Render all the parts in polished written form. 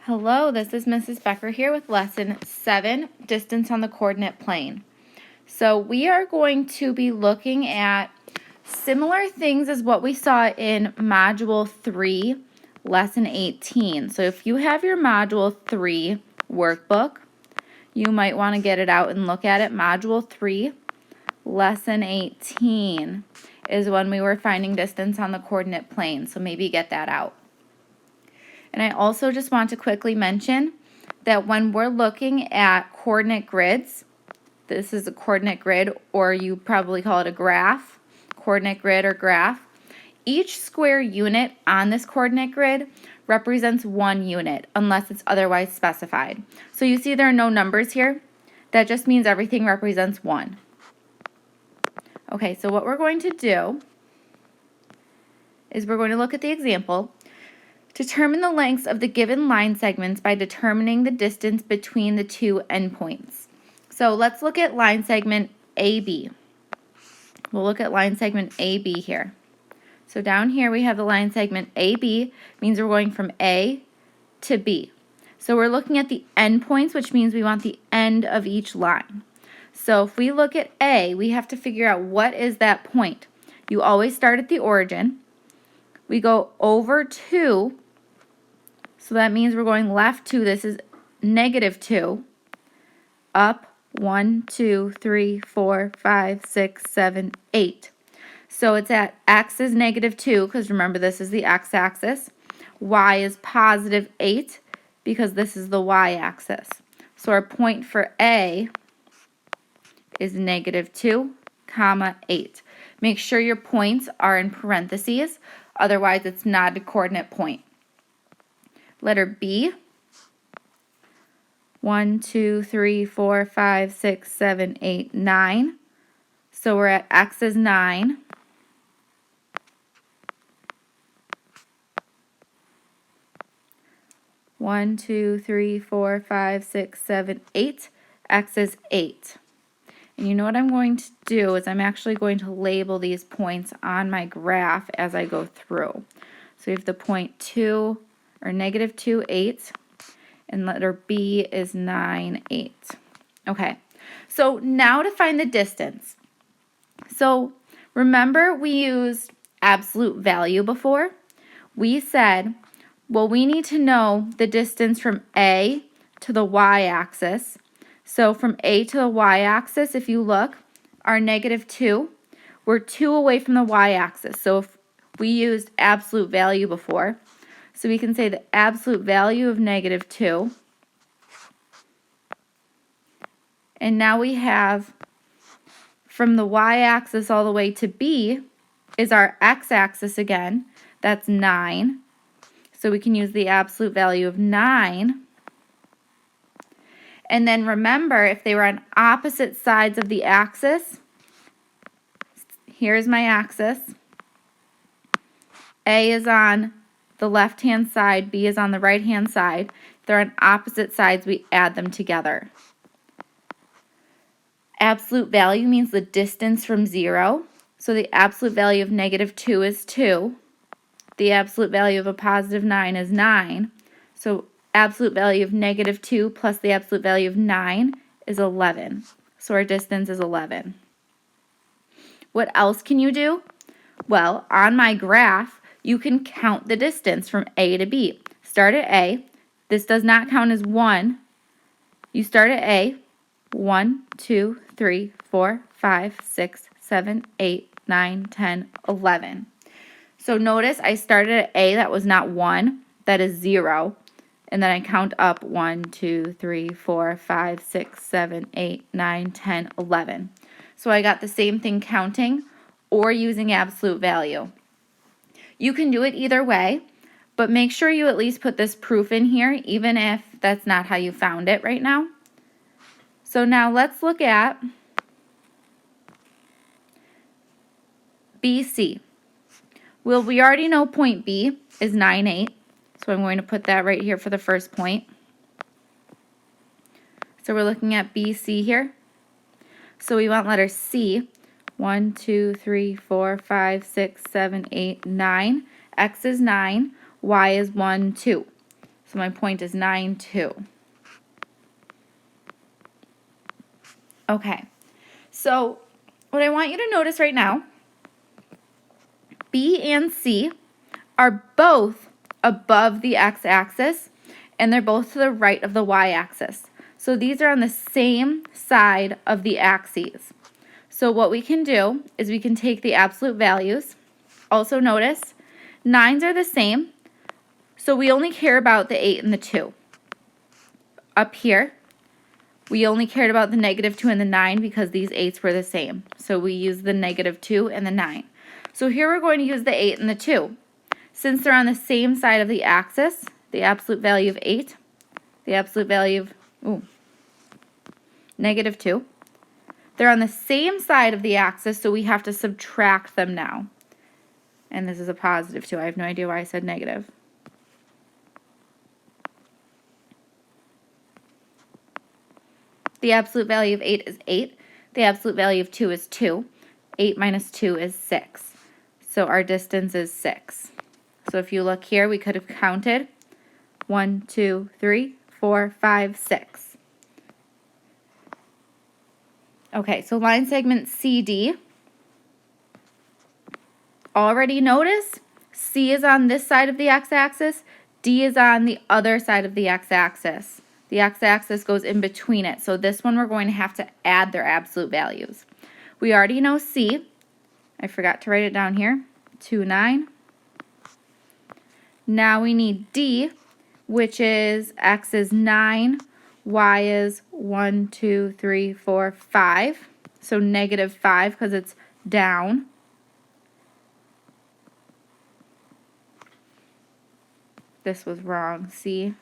Hello, this is Mrs. Becker here with Lesson 7, Distance on the Coordinate Plane. So we are going to be looking at similar things as what we saw in Module 3, Lesson 18. So if you have your Module 3 workbook, you might want to get it out and look at it. Module 3, Lesson 18 is when we were finding distance on the coordinate plane, so maybe get that out. And I also just want to quickly mention that when we're looking at coordinate grids, this is a coordinate grid, or you probably call it a graph, coordinate grid or graph. Each square unit on this coordinate grid represents one unit unless it's otherwise specified. So you see there are no numbers here. That just means everything represents one. Okay, so what we're going to do is we're going to look at the example. Determine the lengths of the given line segments by determining the distance between the two endpoints. So let's look at line segment AB. We'll look at line segment AB here. So down here we have the line segment AB, means we're going from A to B. So we're looking at the endpoints, which means we want the end of each line. So if we look at A, we have to figure out what is that point. You always start at the origin. We go over 2. So that means we're going left 2, this is negative 2, up 1, 2, 3, 4, 5, 6, 7, 8. So it's at x is negative 2, because remember this is the x-axis. Y is positive 8, because this is the y-axis. So our point for A is negative 2, comma 8. Make sure your points are in parentheses, otherwise it's not a coordinate point. Letter B, 1, 2, 3, 4, 5, 6, 7, 8, 9. So we're at x is 9. One, 2, 3, 4, 5, 6, 7, 8. X is 8. And you know what I'm going to do is I'm actually going to label these points on my graph as I go through. So we have the point 2, or negative 2, 8, and letter B is 9, 8. Okay, so now to find the distance. So remember we used absolute value before? We said, well, we need to know the distance from A to the y-axis. So from A to the y-axis, if you look, our negative 2, we're 2 away from the y-axis. So if we used absolute value before, so we can say the absolute value of negative 2. And now we have from the y-axis all the way to B is our x-axis again. That's 9. So we can use the absolute value of 9. And then remember, if they were on opposite sides of the axis, here's my axis. A is on the left-hand side, B is on the right-hand side. If they're on opposite sides, we add them together. Absolute value means the distance from 0. So the absolute value of negative 2 is 2. The absolute value of a positive 9 is 9. So absolute value of negative 2 plus the absolute value of 9 is 11. So our distance is 11. What else can you do? Well, on my graph, you can count the distance from A to B. Start at A. This does not count as 1. You start at A. 1, 2, 3, 4, 5, 6, 7, 8, 9, 10, 11. So notice I started at A, that was not 1, that is 0. And then I count up 1, 2, 3, 4, 5, 6, 7, 8, 9, 10, 11. So I got the same thing counting or using absolute value. You can do it either way, but make sure you at least put this proof in here, even if that's not how you found it right now. So now let's look at BC. Well, we already know point B is 9, 8. So I'm going to put that right here for the first point. So we're looking at BC here. So we want letter C. 1, 2, 3, 4, 5, 6, 7, 8, 9. X is 9. Y is 1, 2. So my point is 9, 2. Okay, so what I want you to notice right now, B and C are both above the x-axis, and they're both to the right of the y-axis. So these are on the same side of the axes. So what we can do is we can take the absolute values. Also notice, 9s are the same, so we only care about the 8 and the 2. Up here, we only cared about the -2 and the 9 because these 8s were the same. So we use the -2 and the 9. So here we're going to use the 8 and the 2. Since they're on the same side of the axis, the absolute value of 8, the absolute value of -2, they're on the same side of the axis, so we have to subtract them now. And this is a +2. I have no idea why I said negative. The absolute value of 8 is 8. The absolute value of 2 is 2. 8 minus 2 is 6. So our distance is 6. So if you look here, we could have counted 1, 2, 3, 4, 5, 6. Okay, so line segment CD. Already notice C is on this side of the x-axis, D is on the other side of the x-axis. The x-axis goes in between it, so this one we're going to have to add their absolute values. We already know C. I forgot to write it down here. 2, 9. Now we need D, which is x is 9, y is 1, 2, 3, 4, 5. So -5 because it's down. This was wrong, see?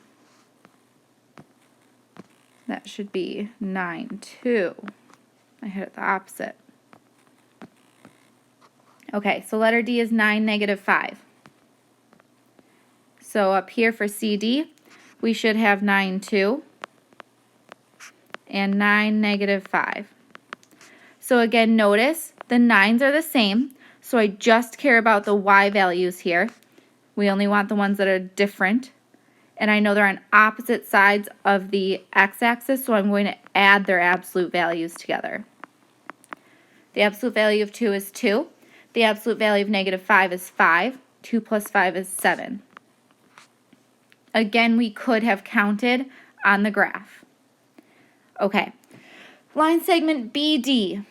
That should be 9, 2. I had it the opposite. Okay, so letter D is 9, -5. So up here for CD, we should have 9, 2 and 9, -5. So again, notice the 9s are the same, so I just care about the y values here. We only want the ones that are different. And I know they're on opposite sides of the x-axis, so I'm going to add their absolute values together. The absolute value of 2 is 2. The absolute value of -5 is 5. 2 plus 5 is 7. Again, we could have counted on the graph. Okay, line segment BD.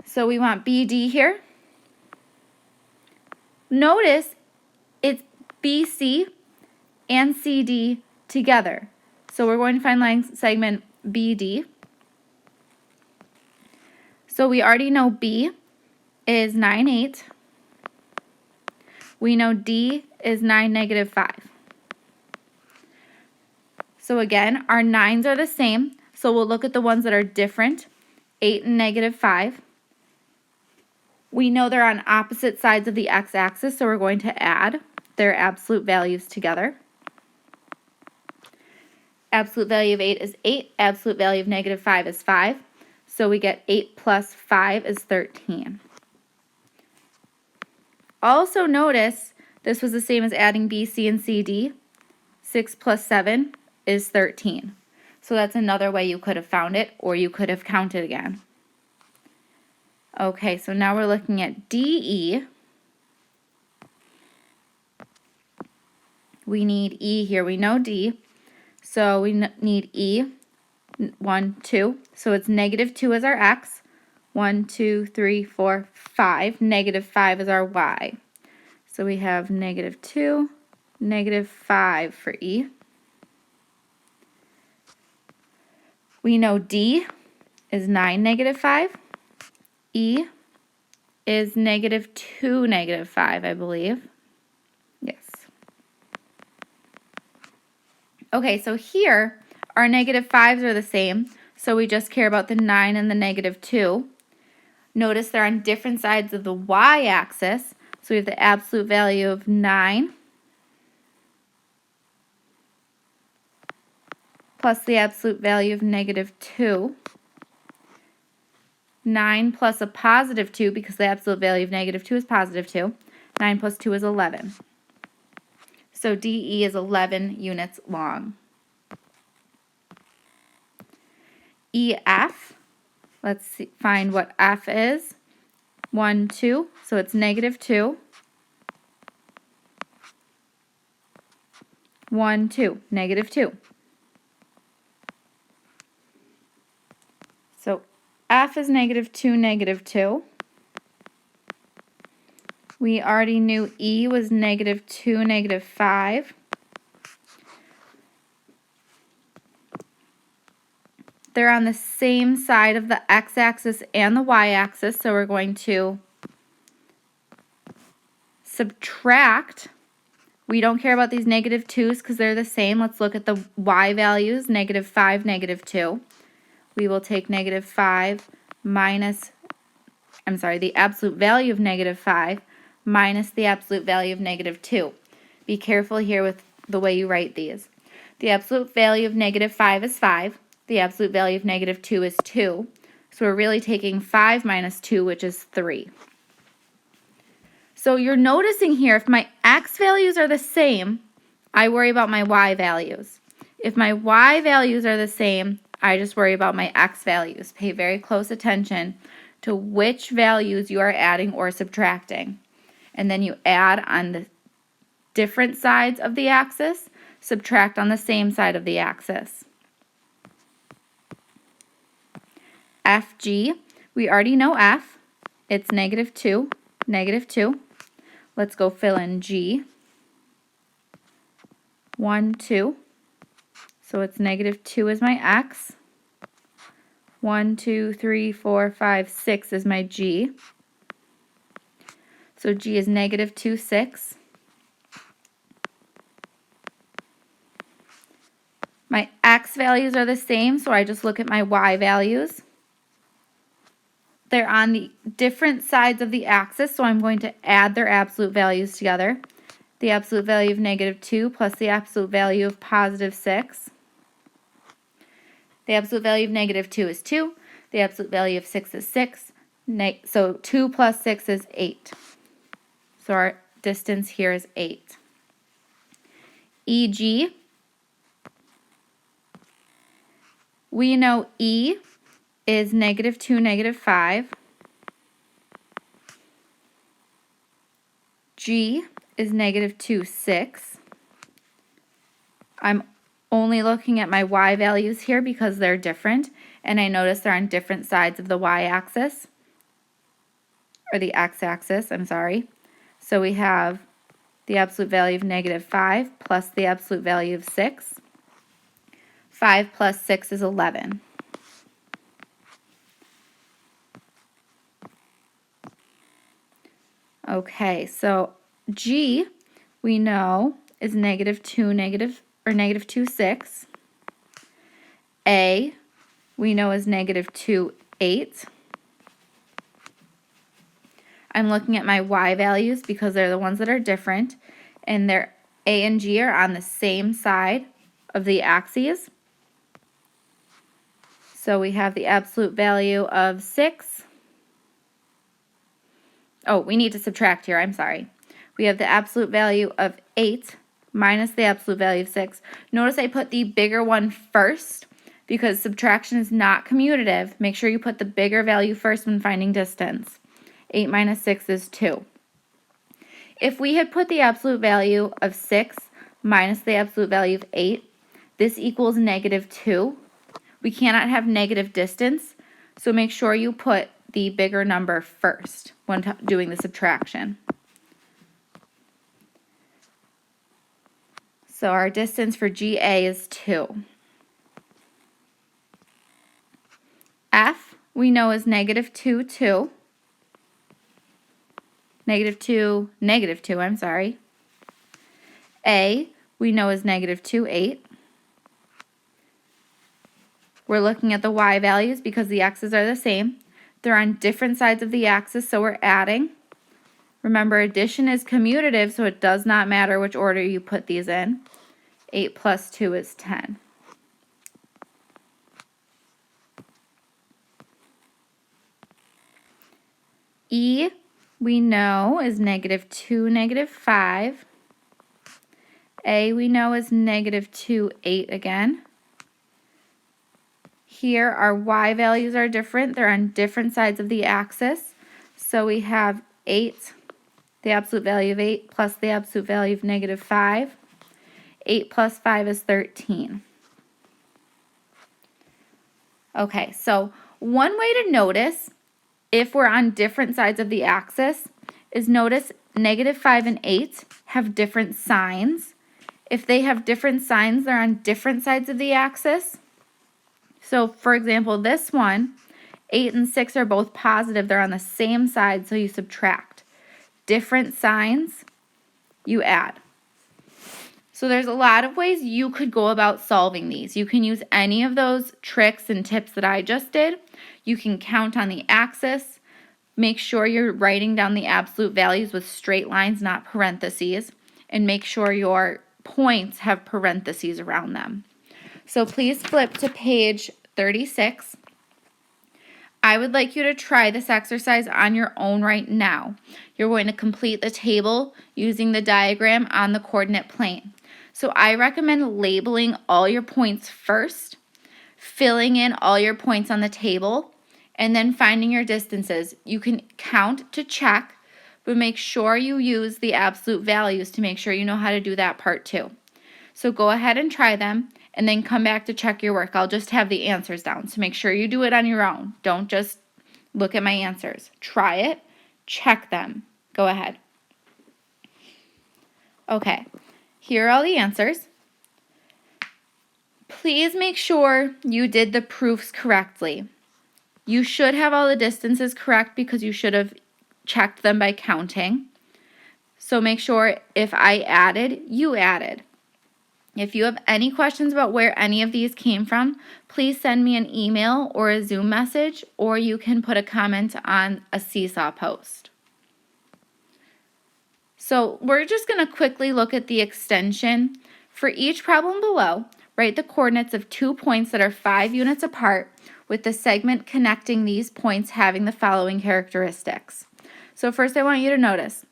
So we want BD here. Notice it's BC and CD together. So we're going to find line segment BD. So we already know B is 9, 8. We know D is 9, -5. So again, our 9s are the same, so we'll look at the ones that are different, 8 and -5. We know they're on opposite sides of the x-axis, so we're going to add their absolute values together. Absolute value of 8 is 8. Absolute value of -5 is 5. So we get 8 plus 5 is 13. Also notice this was the same as adding B, C, and CD. 6 plus 7 is 13. So that's another way you could have found it, or you could have counted again. Okay, so now we're looking at DE. We need E here. We know D. So we need E, 1, 2. So it's -2 is our X. 1, 2, 3, 4, 5. -5 is our Y. So we have -2, -5 for E. We know D is 9, -5. E is -2, -5, I believe. Yes. Okay, so here our -5s are the same, so we just care about the 9 and the -2. Notice they're on different sides of the y-axis, so we have the absolute value of 9 plus the absolute value of -2. 9 plus a +2, because the absolute value of -2 is +2. 9 plus 2 is 11. So DE is 11 units long. EF, let's find what F is. 1, 2, so it's -2. 1, 2, -2. So F is -2, -2. We already knew E was -2, -5. They're on the same side of the x-axis and the y-axis, so we're going to subtract. We don't care about these -2's because they're the same. Let's look at the y values, -5, -2. We will take -5 minus, the absolute value of -5 minus the absolute value of -2. Be careful here with the way you write these. The absolute value of -5 is 5. The absolute value of -2 is 2. So we're really taking 5 minus 2, which is 3. So you're noticing here, if my x values are the same, I worry about my y values. If my y values are the same, I just worry about my x values. Pay very close attention to which values you are adding or subtracting. And then you add on the different sides of the axis, subtract on the same side of the axis. FG, we already know F. It's -2, -2. Let's go fill in G. 1, 2. So it's -2 is my X. 1, 2, 3, 4, 5, 6 is my G. So G is -2, 6. My X values are the same, so I just look at my Y values. They're on the different sides of the axis, so I'm going to add their absolute values together. The absolute value of -2 plus the absolute value of +6. The absolute value of -2 is 2. The absolute value of 6 is 6. So 2 plus 6 is 8. So our distance here is 8. EG, we know E is -2, -5. G is -2, 6. I'm only looking at my y values here because they're different, and I notice they're on different sides of the y-axis, or the x-axis, I'm sorry. So we have the absolute value of -5 plus the absolute value of 6. 5 plus 6 is 11. Okay, so G, we know, is -2, 6. A, we know, is -2, 8. I'm looking at my y values because they're the ones that are different, and their A and G are on the same side of the axes. So we have the absolute value of 6. Oh, we need to subtract here, I'm sorry. We have the absolute value of 8 minus the absolute value of 6. Notice I put the bigger one first because subtraction is not commutative. Make sure you put the bigger value first when finding distance. 8 minus 6 is 2. If we had put the absolute value of 6 minus the absolute value of 8, this equals -2. We cannot have negative distance, so make sure you put the bigger number first when doing the subtraction. So our distance for GA is 2. F, we know, is -2, 2. -2, I'm sorry. A, we know, is -2, 8. We're looking at the y values because the x's are the same. They're on different sides of the axis, so we're adding. Remember, addition is commutative, so it does not matter which order you put these in. 8 plus 2 is 10. E, we know, is -2, -5. A we know is -2, 8 again. Here our y values are different. They're on different sides of the axis. So we have 8, the absolute value of 8, plus the absolute value of -5. 8 plus 5 is 13. Okay, so one way to notice if we're on different sides of the axis is notice -5 and 8 have different signs. If they have different signs, they're on different sides of the axis. So for example, this one, 8 and 6 are both positive. They're on the same side, so you subtract. Different signs, you add. So there's a lot of ways you could go about solving these. You can use any of those tricks and tips that I just did. You can count on the axis. Make sure you're writing down the absolute values with straight lines, not parentheses. And make sure your points have parentheses around them. So please flip to page 36. I would like you to try this exercise on your own right now. You're going to complete the table using the diagram on the coordinate plane. So I recommend labeling all your points first, filling in all your points on the table, and then finding your distances. You can count to check, but make sure you use the absolute values to make sure you know how to do that part too. So go ahead and try them, and then come back to check your work. I'll just have the answers down, so make sure you do it on your own. Don't just look at my answers. Try it, check them. Go ahead. Okay, here are all the answers. Please make sure you did the proofs correctly. You should have all the distances correct because you should have checked them by counting. So make sure if I added, you added. If you have any questions about where any of these came from, please send me an email or a Zoom message, or you can put a comment on a Seesaw post. So we're just going to quickly look at the extension. For each problem below, write the coordinates of 2 points that are 5 units apart with the segment connecting these points having the following characteristics. So first I want you to notice,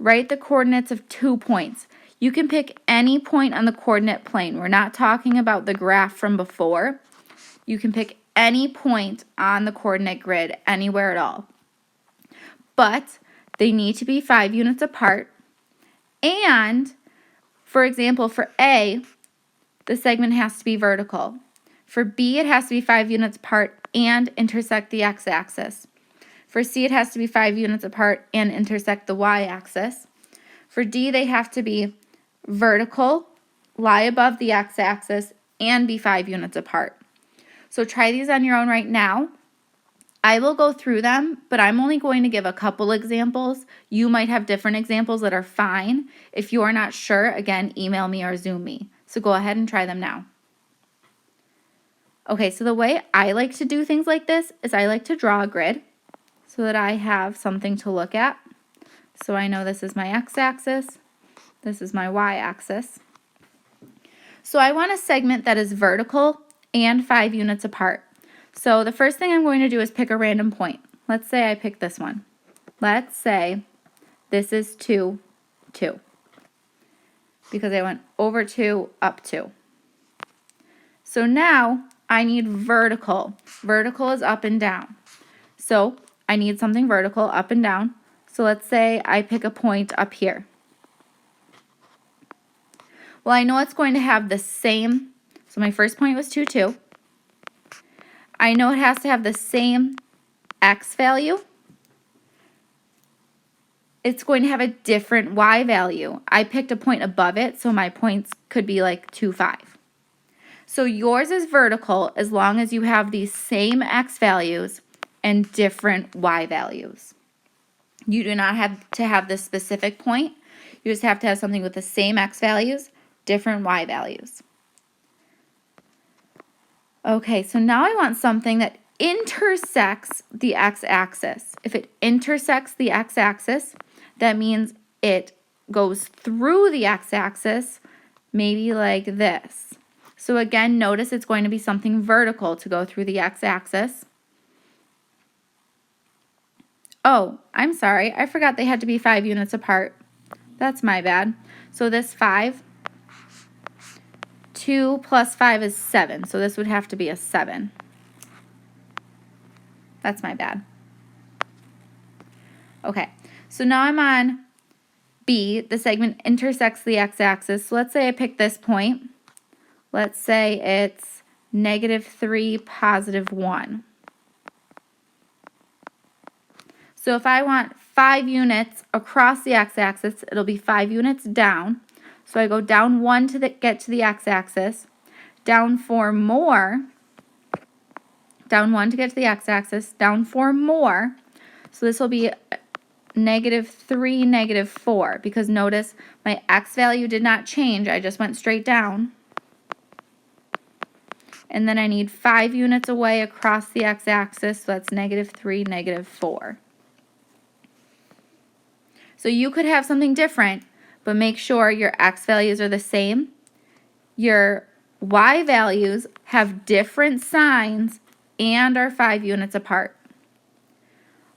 write the coordinates of 2 points. You can pick any point on the coordinate plane. We're not talking about the graph from before. You can pick any point on the coordinate grid, anywhere at all. But they need to be 5 units apart. And, for example, for A, the segment has to be vertical. For B, it has to be 5 units apart and intersect the x-axis. For C, it has to be 5 units apart and intersect the y-axis. For D, they have to be vertical, lie above the x-axis, and be 5 units apart. So try these on your own right now. I will go through them, but I'm only going to give a couple examples. You might have different examples that are fine. If you are not sure, again, email me or Zoom me. So go ahead and try them now. Okay, so the way I like to do things like this is I like to draw a grid so that I have something to look at. So I know this is my x-axis. This is my y-axis. So I want a segment that is vertical and 5 units apart. So the first thing I'm going to do is pick a random point. Let's say I pick this one. Let's say this is 2, 2. Because I went over 2, up 2. So now I need vertical. Vertical is up and down. So I need something vertical, up and down. So let's say I pick a point up here. Well, I know it's going to have the same, so my first point was 2, 2. I know it has to have the same x value. It's going to have a different y value. I picked a point above it, so my points could be like 2, 5. So yours is vertical as long as you have these same x values and different y values. You do not have to have this specific point. You just have to have something with the same x values, different y values. Okay, so now I want something that intersects the x-axis. If it intersects the x-axis, that means it goes through the x-axis, maybe like this. So again, notice it's going to be something vertical to go through the x-axis. Oh, I'm sorry, I forgot they had to be 5 units apart. That's my bad. So this 5 2 plus 5 is 7, so this would have to be a 7. That's my bad. Okay, so now I'm on B. The segment intersects the x-axis. So let's say I pick this point. Let's say it's -3, +1. So if I want 5 units across the x-axis, it'll be 5 units down. So I go down 1 to get to the x-axis, down 4 more, down 1 to get to the x-axis, down 4 more. So this will be -3, -4, because notice my x value did not change. I just went straight down. And then I need 5 units away across the x-axis, so that's -3, -4. So you could have something different, but make sure your x values are the same. Your y values have different signs and are 5 units apart.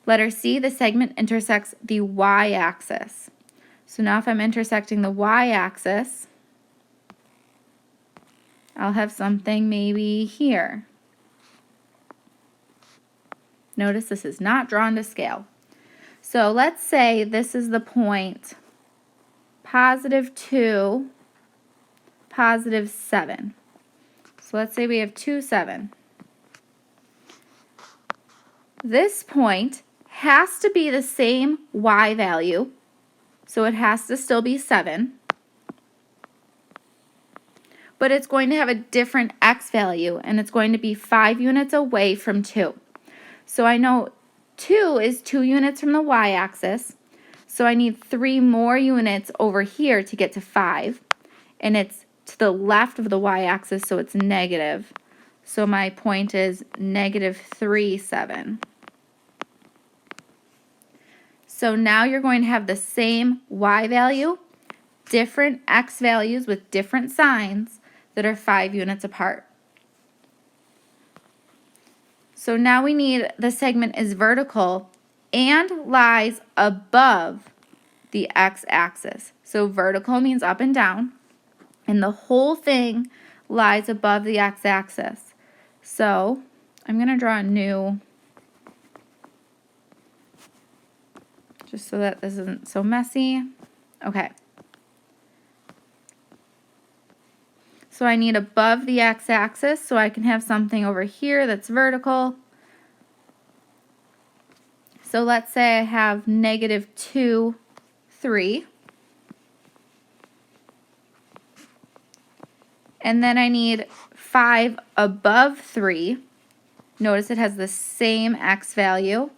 Letter C, the segment intersects the y-axis. So now if I'm intersecting the y-axis, I'll have something maybe here. Notice this is not drawn to scale. So let's say this is the point +2, +7. So let's say we have 2, 7. This point has to be the same y value, so it has to still be 7. But it's going to have a different x value, and it's going to be 5 units away from 2. So I know 2 is 2 units from the y-axis, so I need 3 more units over here to get to 5, and it's to the left of the y-axis, so it's negative. So my point is -3, 7. So now you're going to have the same y value, different x values with different signs that are 5 units apart. So now we need the segment is vertical and lies above the x-axis. So vertical means up and down, and the whole thing lies above the x-axis. So I'm going to draw a new, just so that this isn't so messy. Okay. So I need above the x-axis, so I can have something over here that's vertical. So let's say I have -2, 3. And then I need 5 above 3. Notice it has the same x value.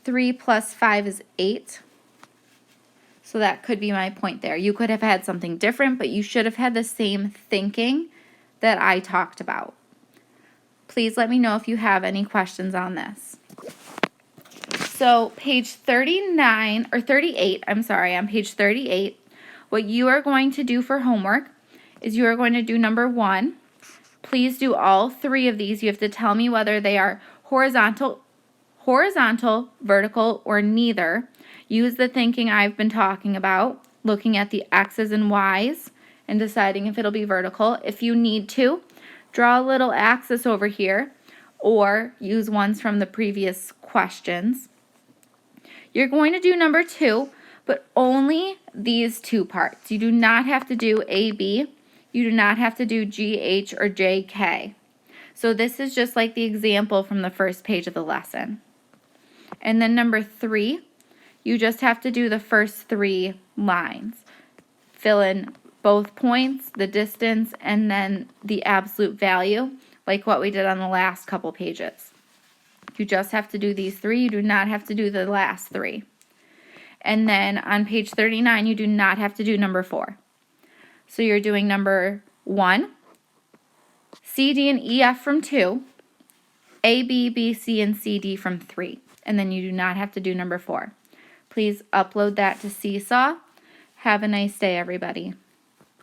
3 plus 5 is 8. So that could be my point there. You could have had something different, but you should have had the same thinking that I talked about. Please let me know if you have any questions on this. So page 39, or 38, I'm sorry, on page 38, what you are going to do for homework is you are going to do number 1. Please do all 3 of these. You have to tell me whether they are horizontal, vertical, or neither. Use the thinking I've been talking about, looking at the x's and y's and deciding if it'll be vertical. If you need to, draw a little axis over here or use ones from the previous questions. You're going to do number 2, but only these 2 parts. You do not have to do AB. You do not have to do GH or JK. So this is just like the example from the first page of the lesson. And then number 3, you just have to do the first 3 lines. Fill in both points, the distance, and then the absolute value, like what we did on the last couple pages. You just have to do these 3. You do not have to do the last 3. And then on page 39, you do not have to do number 4. So you're doing number 1, C, D, and E, F from 2, A, B, B, C, and C, D from 3. And then you do not have to do number 4. Please upload that to Seesaw. Have a nice day, everybody.